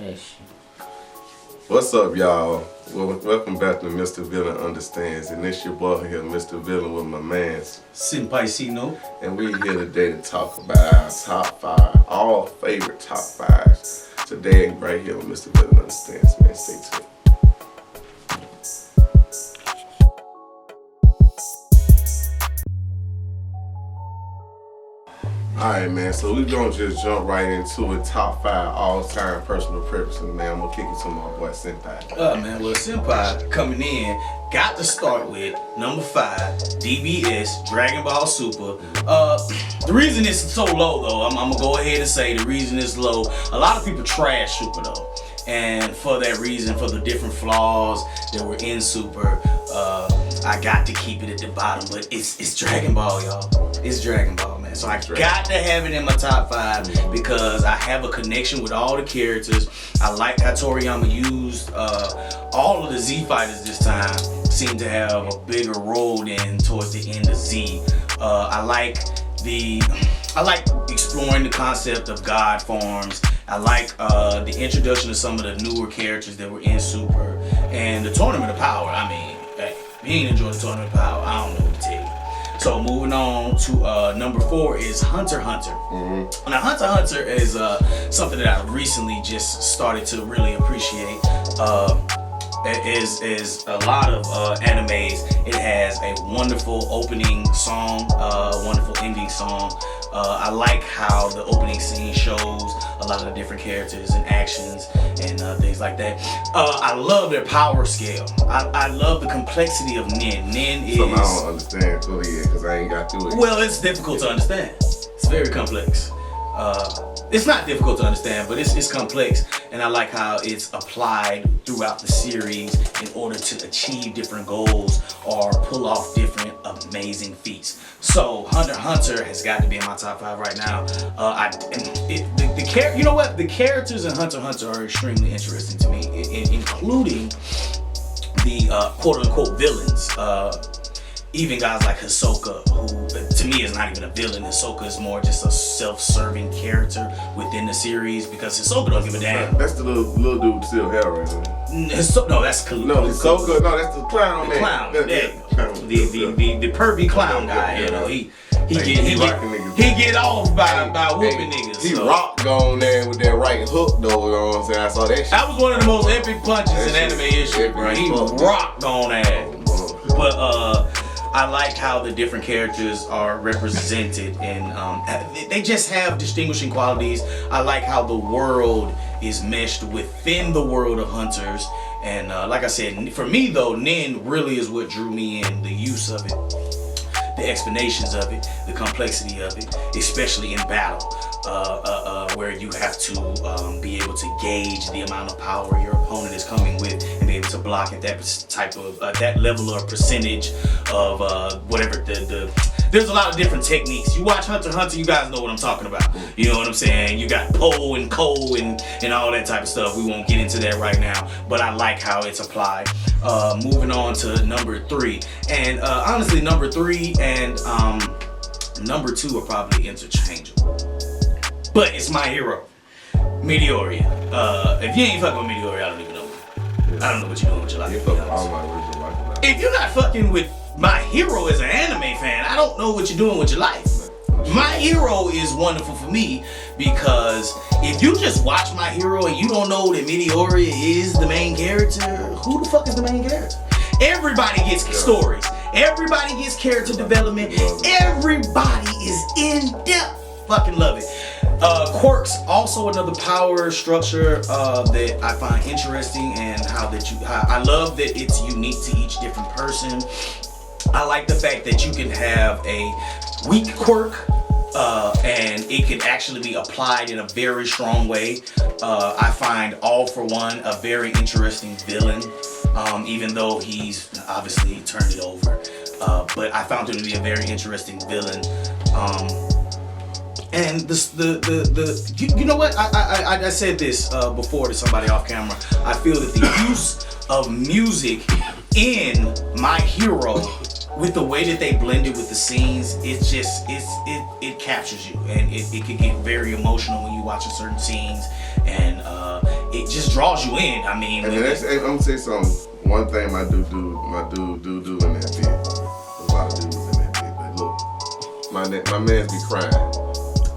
Yes. What's up, y'all? Well, welcome back to mistaVillain Understands, and it's your boy here, mistaVillain, with my mans. Senpai Sino. And we here today to talk about our top 5, all favorite top 5s. Today, right here on mistaVillain Understands, man. Stay tuned. Alright, man, so we gonna just jump right into it. Top 5 all-time personal preferences, man. I'm gonna kick it to my boy Senpai. Man, well, Senpai coming in, got to start with number 5, DBS, Dragon Ball Super. The reason it's so low, though, I'm gonna go ahead and say the reason it's low, a lot of people trash Super, though. And for that reason, for the different flaws that were in Super, I got to keep it at the bottom. But it's Dragon Ball, y'all. It's Dragon Ball, man. So I got to have it in my top 5 because I have a connection with all the characters. I like how Toriyama used all of the Z fighters this time. Seem to have a bigger role than towards the end of Z. I like exploring the concept of God forms. I like the introduction of some of the newer characters that were in Super, and the Tournament of Power. I mean, hey, if you ain't enjoyed the Tournament of Power, I don't know what to tell you. So moving on to number 4 is Hunter x Hunter. Mm-hmm. Now Hunter x Hunter is something that I recently just started to really appreciate. Is a lot of animes. It has a wonderful opening song, wonderful ending song. I like how the opening scene shows a lot of the different characters and actions and things like that. I love their power scale. I love the complexity of Nin. Nin is... Something I don't understand fully yet because I ain't got through it. Well, it's difficult to understand. It's very complex. It's not difficult to understand, but it's complex, and I like how it's applied throughout the series in order to achieve different goals or pull off different amazing feats. So Hunter x Hunter has got to be in my top 5 right now. You know what? The characters in Hunter x Hunter are extremely interesting to me, including the quote-unquote villains. Even guys like Hisoka, who to me is not even a villain. Hisoka is more just a self-serving character within the series because Hisoka don't give a damn. That's the little dude with still hair right there. No, that's Hisoka. No, that's the clown. The clown. The pervy clown guy. You know, he get off by whooping niggas. He rocked on there with that right hook though. You know what I'm saying? I saw that shit. That was one of the most epic punches in anime history, bro. He rocked on that. But I like how the different characters are represented, and they just have distinguishing qualities. I like how the world is meshed within the world of hunters, and like I said, for me though, Nin really is what drew me in. The use of it, the explanations of it, the complexity of it, especially in battle, where you have to be able to gauge the amount of power your opponent is coming with and be able to block at that type of that level or percentage of whatever there's a lot of different techniques. You watch Hunter x Hunter, you guys know what I'm talking about. You know what I'm saying? You got Po and Ko and all that type of stuff. We won't get into that right now, but I like how it's applied. Moving on to number 3, and honestly, number 3 and number 2 are probably interchangeable. But it's my hero, Midoriya. If you ain't fucking with Midoriya, I don't even know. I don't know what you're doing with your life. If you're not fucking with my hero as an anime fan, I don't know what you're doing with your life. My hero is wonderful for me because if you just watch My Hero and you don't know that Midoriya is the main character, who the fuck is the main character? Everybody gets stories. Everybody gets character development. Everybody is in depth. Fucking love it. Quirks, also another power structure that I find interesting, and I love that it's unique to each different person. I like the fact that you can have a weak quirk and it can actually be applied in a very strong way. I find All For One a very interesting villain, even though he's obviously turned it over. But I found him to be a very interesting villain. And you know what? I said this before to somebody off camera. I feel that the use of music in My Hero, with the way that they blended with the scenes, it captures you, and it can get very emotional when you watching certain scenes, and it just draws you in. I mean, and I'm gonna say something. One thing my dude do in that bit. A lot of dudes in that bit. But look, my man's be crying.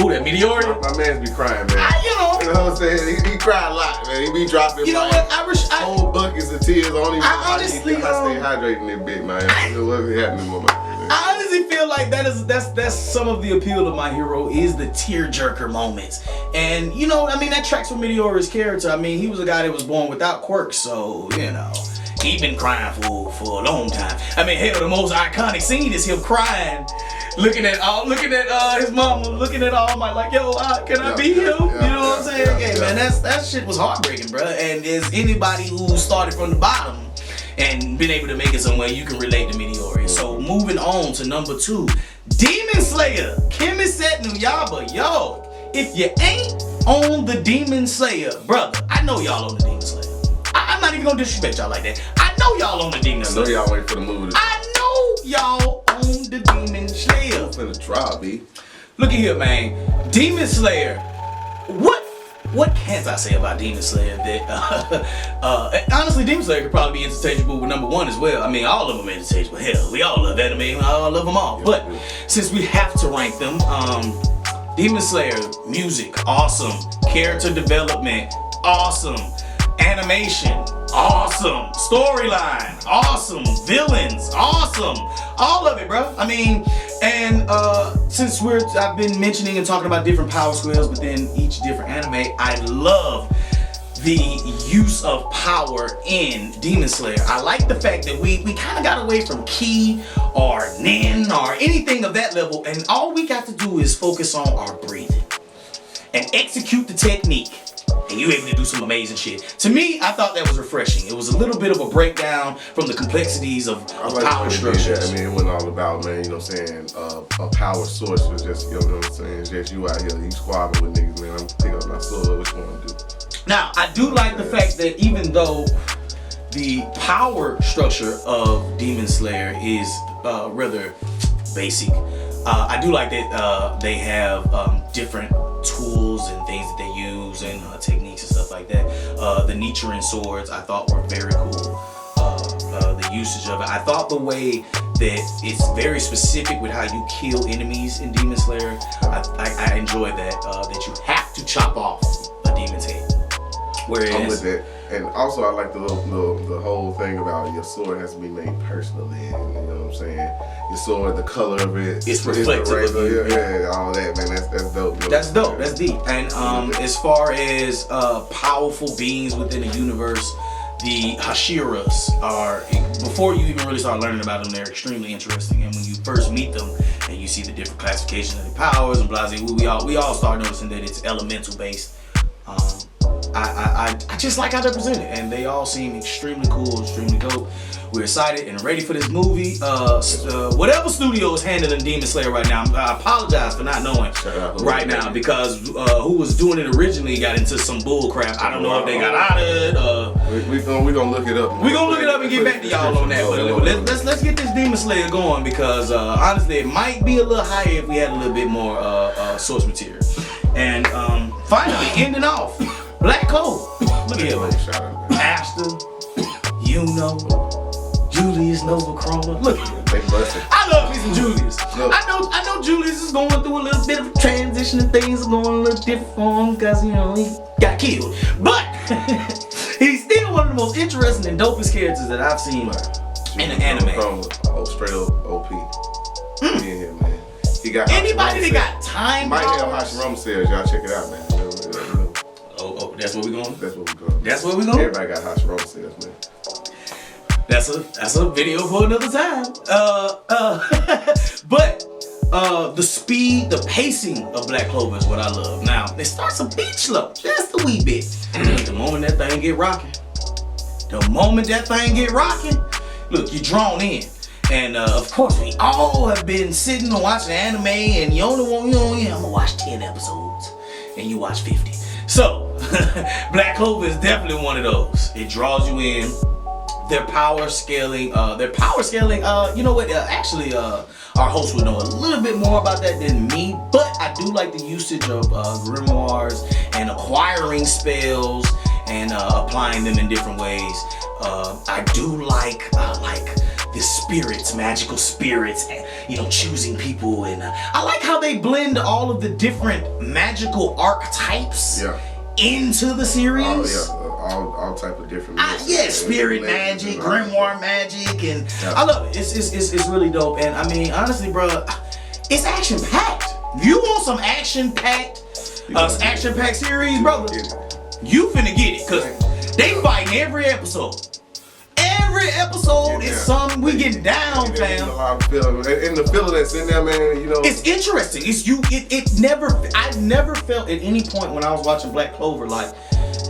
Ooh, that Meteor? My man's be crying, man. You know what I'm saying? He cry a lot, man. He be dropping whole buckets of tears. I honestly stay hydrated in that bit, man. What's happening with my I honestly feel like that's some of the appeal of my hero is the tearjerker moments. And you know, I mean, that tracks with Meteor's character. I mean, he was a guy that was born without quirks, so you know, he been crying for a long time. I mean, hell, the most iconic scene is him crying, looking at his mama, looking at All Might, like, yo, can I be him? You know what I'm saying? Man, that shit was heartbreaking, bro. And as anybody who started from the bottom and been able to make it somewhere, you can relate to Meteor. So moving on to number 2, Demon Slayer, Kimiset no Yaiba. Yo, if you ain't on the Demon Slayer, brother, I know y'all on the Demon Slayer. I'm not even gonna disrespect y'all like that. I know y'all on the Demon Slayer. I know y'all wait for the movie. I know y'all on the Demon Slayer. I'm finna try, B. Look at here, man. Demon Slayer. What can't I say about Demon Slayer that, honestly, Demon Slayer could probably be interchangeable with number 1 as well. I mean, all of them are interchangeable. Hell, we all love anime, we all love them all. But since we have to rank them, Demon Slayer, music, awesome. Character development, awesome. Animation, awesome. Storyline, awesome. Villains, awesome. All of it, bro. I mean, and since I've been mentioning and talking about different power squares within each different anime, I love the use of power in Demon Slayer. I like the fact that we kind of got away from ki or nin or anything of that level, and all we got to do is focus on our breathing and execute the technique. And you're able to do some amazing shit. To me, I thought that was refreshing. It was a little bit of a breakdown from the complexities of power structures. I mean, it wasn't all about, man, you know what I'm saying, a power source was just, you know what I'm saying, just you out here, you squabbling with niggas, man, I'm gonna pick up my sword, what you wanna do? Now, I do like the fact that even though the power structure of Demon Slayer is rather basic, I do like that they have different tools and things that they use and techniques and stuff like that. The Nichiren swords I thought were very cool. The usage of it. I thought the way that it's very specific with how you kill enemies in Demon Slayer. I enjoyed that. That you have to chop off a demon's head. Whereas, I'm with that. And also I like the whole thing about your sword has to be made personally. You know what I'm saying? Your sword, the color of it, it's reflective of you. Yeah, all that, man. That's dope. That's dope. That's deep. And as far as powerful beings within the universe, the Hashiras are, before you even really start learning about them, they're extremely interesting. And when you first meet them and you see the different classification of the powers and blah, we all start noticing that it's elemental based. I just like how they're presented, and they all seem extremely cool, extremely dope. We're excited and ready for this movie. Whatever studio is handling Demon Slayer right now, I apologize for not knowing right now, because who was doing it originally got into some bull crap. I don't know if they got out of it. We're gonna look it up. We're gonna look it up and get back to y'all on that. But let's get this Demon Slayer going, because honestly, it might be a little higher if we had a little bit more source material. And finally, ending off, Black Code. Look at here, man. Ashton, Julius Nova Chroma. Look at him. I love me some Julius. I know Julius is going through a little bit of a transition and things are going a little different for him because, you know, he got killed. But he's still one of the most interesting and dopest characters that I've seen in an anime. Straight up OP. In here, man. He got anybody that got time might have Hashirama sales. Y'all check it out, man. Oh, that's where we going? That's where we going. That's where we going? Everybody got Hashirama sales, man. That's a video for another time. But the speed, the pacing of Black Clover is what I love. Now, it starts a bit slow, just a wee bit. The moment that thing get rocking, look, you're drawn in. And of course, we all have been sitting and watching anime, and you only want, I'm gonna watch 10 episodes, and you watch 50. So, Black Clover is definitely one of those. It draws you in. Their power scaling, you know what, actually, our host would know a little bit more about that than me, but I do like the usage of grimoires and acquiring spells and applying them in different ways. I do like the spirits, magical spirits, and choosing people, and I like how they blend all of the different magical archetypes into the series. All type of different. Spirit magic, grimoire magic, and I love it. It's really dope. And I mean, honestly, bro, it's action packed. You want some action packed series, brother? You finna get it, cause they fighting every episode. Every episode is something we get down, fam. A lot of feeling, and the feeling that's in there, man. It's interesting. I never felt at any point when I was watching Black Clover like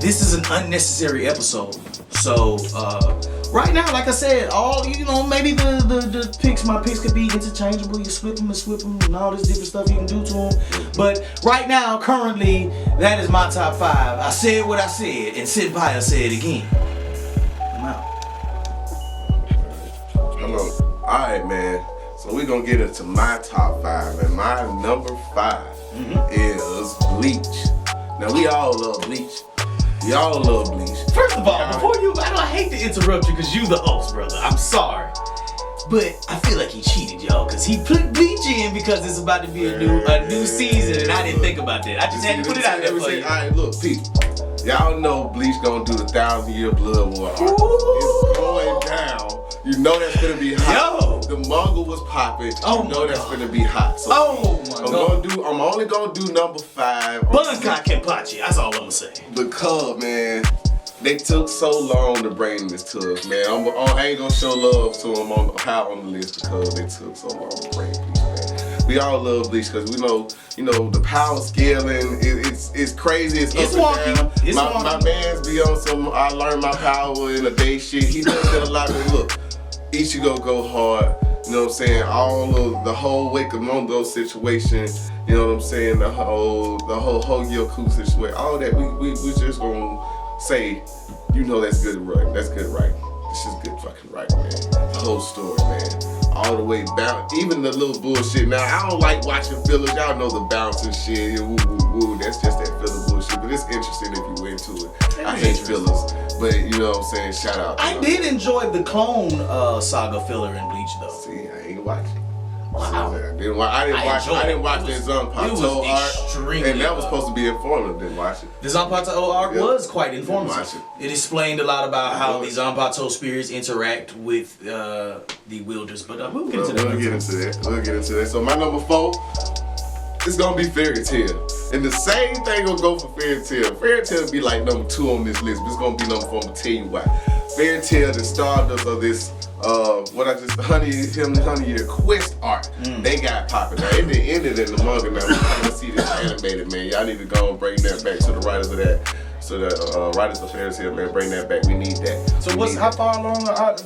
this is an unnecessary episode. So right now, like I said, all maybe the picks, my picks could be interchangeable. You swip them and all this different stuff you can do to them. But right now, currently, that is my top 5. I said what I said, and Senpai said it again. I'm out. Alright, man. So we're gonna get into my top 5, and my number 5 is Bleach. Now we all love Bleach. We all love Bleach. First of all, I hate to interrupt you because you the host, brother. I'm sorry. But I feel like he cheated, y'all, because he put Bleach in because it's about to be a new season, and I didn't think about that. I just had to put it out there for you. Alright, look, people. Y'all know Bleach gonna do the 1,000-year blood war arc. It's going down. You know that's gonna be hot. Yo! The manga was popping. You know that's gonna be hot. So I'm only gonna do number 5. Bunkai Kenpachi, that's all I'm gonna say. Because, man, they took so long to bring this to us, man. I ain't gonna show love to them on the list because they took so long to bring Bleach, man. We all love Bleach because we know, the power scaling, it's crazy. It's up and down. My man's be on some I learned my power in a day shit. He does that a lot. But look, Ichigo go hard. You know what I'm saying? All of the whole Wakamondo situation. You know what I'm saying? The whole Hogyoku situation. All that we just gonna say, that's good right. That's good right. This is good fucking right, man. The whole story, man. All the way bound, even the little bullshit. Now, I don't like watching fillers. Y'all know the bounce and shit. Woo, woo, woo. That's just that filler bullshit. But it's interesting if you into it. I hate fillers. But you know what I'm saying? Shout out. I did enjoy the clone saga filler in Bleach, though. See, I ain't watching. Wow. I didn't watch that Zanpakuto arc, and that was supposed to be informative. Didn't watch it. The Zanpakuto arc was quite informative. It explained a lot about how the Zanpakuto spirits interact with the wielders, but we'll get into that. We'll get into that. So my number 4 is gonna be Fairy Tail, and the same thing will go for Fairy Tail. Fairy Tail will be like number 2 on this list, but it's gonna be number 4. I'm gonna tell you why. Fairy Tail, the stardust of this. Honey Year Quest arc, they got popping. Now, it ended in the manga. Now, we're gonna see this animated, man. Y'all need to go and bring that back to the writers of that. So the writers of Fairy Tail, man, bring that back. We need that. So how far along they're at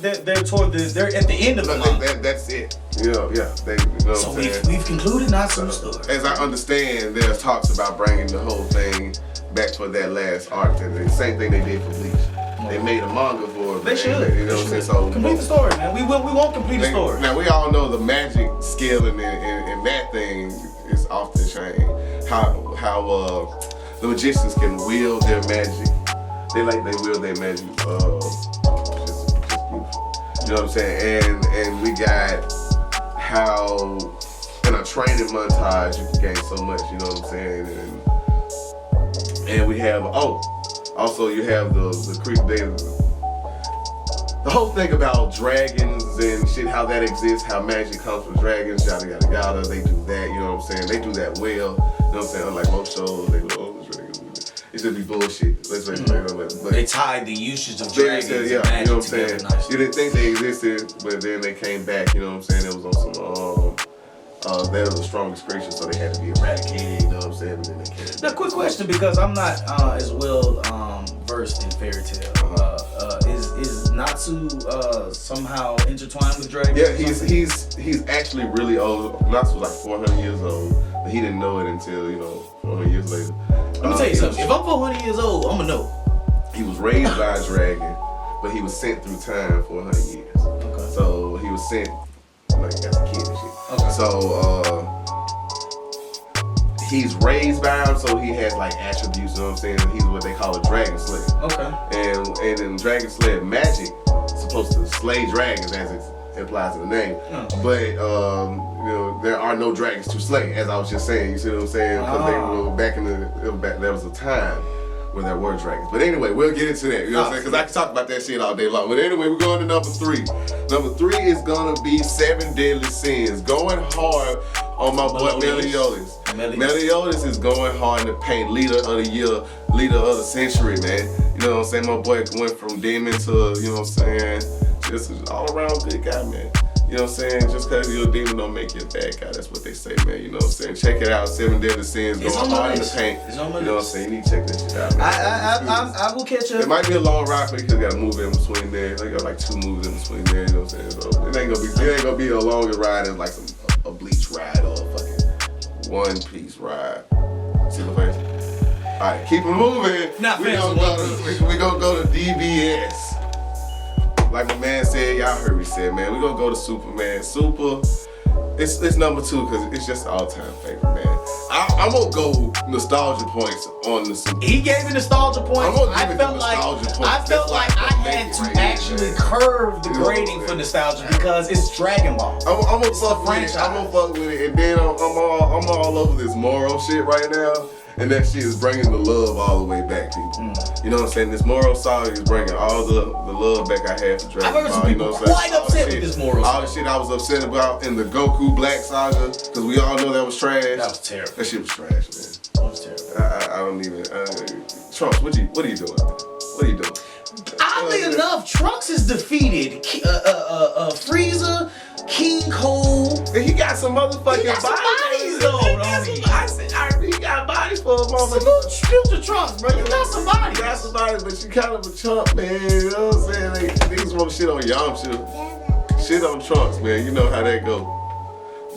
the end of the manga? That's it. Yeah. So we've concluded Natsu's story. As I understand, there's talks about bringing the whole thing back for that last arc. And the same thing they did for Bleach. They made a manga for it. They should. You know what I'm saying? So complete the story, man. We won't complete the story. Now we all know the magic scaling in that thing is off the chain. How the magicians can wield their magic. They wield their magic. Just beautiful. You know what I'm saying? And we got how in a training montage you can gain so much. You know what I'm saying? And we have also, you have the whole thing about dragons and shit, how that exists, how magic comes from dragons, yada yada yada. They do that, you know what I'm saying? They do that well, you know what I'm saying? Unlike most shows, they go, it should be bullshit. But they tied the usage of dragons and magic, you know what I'm saying? Nice. You didn't think they existed, but then they came back, you know what I'm saying? It was on some that was a strongest creature, so they had to be eradicated, you know what I'm saying? And then they came back. Now, quick question, because I'm not as well versed in Fairy Tail. Is Natsu somehow intertwined with dragons? Yeah, he's actually really old. Natsu was like 400 years old, but he didn't know it until 400 years later. Let me tell you something. If I'm 400 years old, I'm gonna know. He was raised by a dragon, but he was sent through time for 100 years. Okay. So he was sent like as a kid and shit. Okay. So he's raised by him, so he has like attributes, you know what I'm saying? He's what they call a dragon slayer. Okay. And and in Dragon Slayer magic, supposed to slay dragons as it implies in the name. But you know, there are no dragons to slay, as I was just saying. You see what I'm saying? Because they were back in there was a time where there were dragons. But anyway, we'll get into that. You know what I'm saying? Because I can talk about that shit all day long. But anyway, we're going to number 3. Number 3 is gonna be 7 Deadly Sins. Going hard on my boy Meliodas. Meliodas is going hard in the paint. Leader of the year, leader of the century, man. You know what I'm saying? My boy went from demon to, you know what I'm saying, just an all around good guy, man. You know what I'm saying? Just because you're a demon don't make you a bad guy. That's what they say, man. You know what I'm saying? Check it out. 7 Deadly Sins. Going hard in the paint. You know what I'm saying? You need to check that shit out, man. I will catch up. It might be a long ride for you because you got to move in between there. They got like 2 moves in between there. You know what I'm saying? So it ain't gonna be a longer ride as like a Bleach ride or a fucking One Piece ride. See the face? Alright, keep it moving. We gonna go to DBS. Like my man said, y'all heard me say, man, we gonna go to Superman. Super, it's number 2 because it's just an all-time favorite, man. I'm gonna go nostalgia points on the Super. He gave me nostalgia points. I felt like I had to actually curve the grading for nostalgia because it's Dragon Ball. I'm gonna fuck with it, and then I'm all over this moral shit right now. And that shit is bringing the love all the way back, people. You know what I'm saying? This moral saga is bringing all the love back I had for Dragon Ball. I've heard some people quite upset with this moral saga. All the shit I was upset about in the Goku Black saga, because we all know that was trash. That was terrible. That shit was trash, man. That was terrible. I don't even. Trunks, what are you doing? What are you doing? Oddly enough, Trunks is defeated. Frieza, King Cole. And he got some motherfucking bodies though. He got bodies for a motherfucker. Salute to Trunks, bro. You got some bodies. You got some bodies, but you kind of a chump, man. You know what I'm saying? Niggas want shit on Yamcha. Shit on Trunks, man. You know how that go.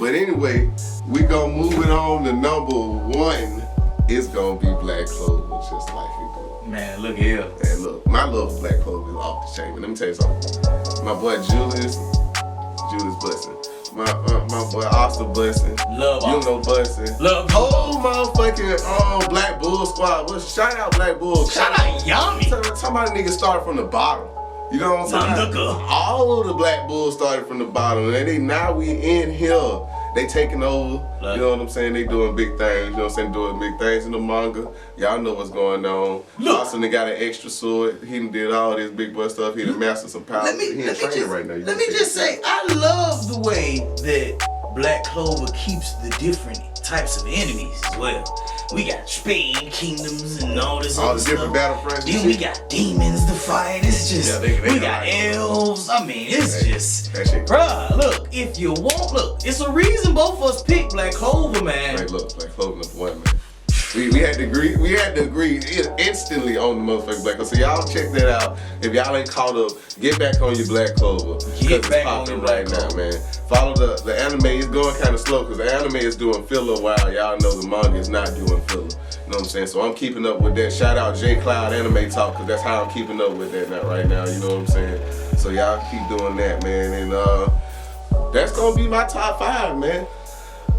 But anyway, we gonna move it on to number 1. It's gonna be Black Clover, just like he do. Man, look here. Man, look, my love for Black Clover is off the chain. But let me tell you something. My boy Julius Blessing. My boy Austin Blessing. Love you know Blessing. Love whole motherfucking Black Bull squad. Well, shout out Black Bull. Shout out Yami. Talking about niggas started from the bottom. You know what I'm saying? All of the Black Bulls started from the bottom. And now we in here. They taking over. You know what I'm saying? They doing big things. You know what I'm saying? Doing big things in the manga. Y'all know what's going on. Austin, they got an extra sword. He done did all this big boy stuff. He done mastered some power. He in training right now. Let me just say, I love the way that Black Clover keeps the different types of enemies as well. We got Spain Kingdoms and all this all other the different battle friends. Then we got demons to fight. It's just we got elves. I mean, it's just bruh. Look, if you want, look, it's a reason both of us picked Black Clover, man. Hey, look, Black Clover number 1, man. We had to agree instantly on the motherfucking Black Clover. So y'all check that out. If y'all ain't caught up, get back on your Black Clover. Get back on your Black Clover now, man. Follow the anime. It's going kind of slow because the anime is doing filler while y'all know the manga is not doing filler. You know what I'm saying? So I'm keeping up with that. Shout out J Cloud Anime Talk because that's how I'm keeping up with that right now. You know what I'm saying? So y'all keep doing that, man. And that's gonna be my top 5, man.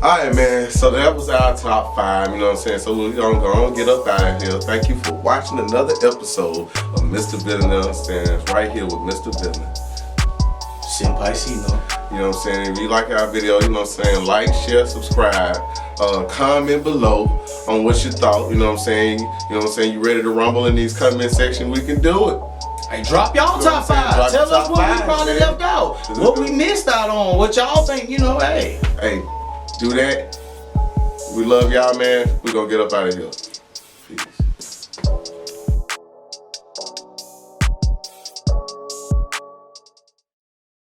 Alright, man, so that was our top 5, you know what I'm saying? So we're gonna go on get up out of here. Thank you for watching another episode of mistaVillain Understands right here with mistaVillain. Senpai Sino. You know what I'm saying? If you like our video, you know what I'm saying, like, share, subscribe, comment below on what you thought, you know what I'm saying? You know what I'm saying? You ready to rumble in these comment section? We can do it. Hey, drop y'all top 5. Tell us what we probably left out. What we missed out on. What y'all think, you know, hey. Hey. Do that. We love y'all, man. We're gonna get up out of here.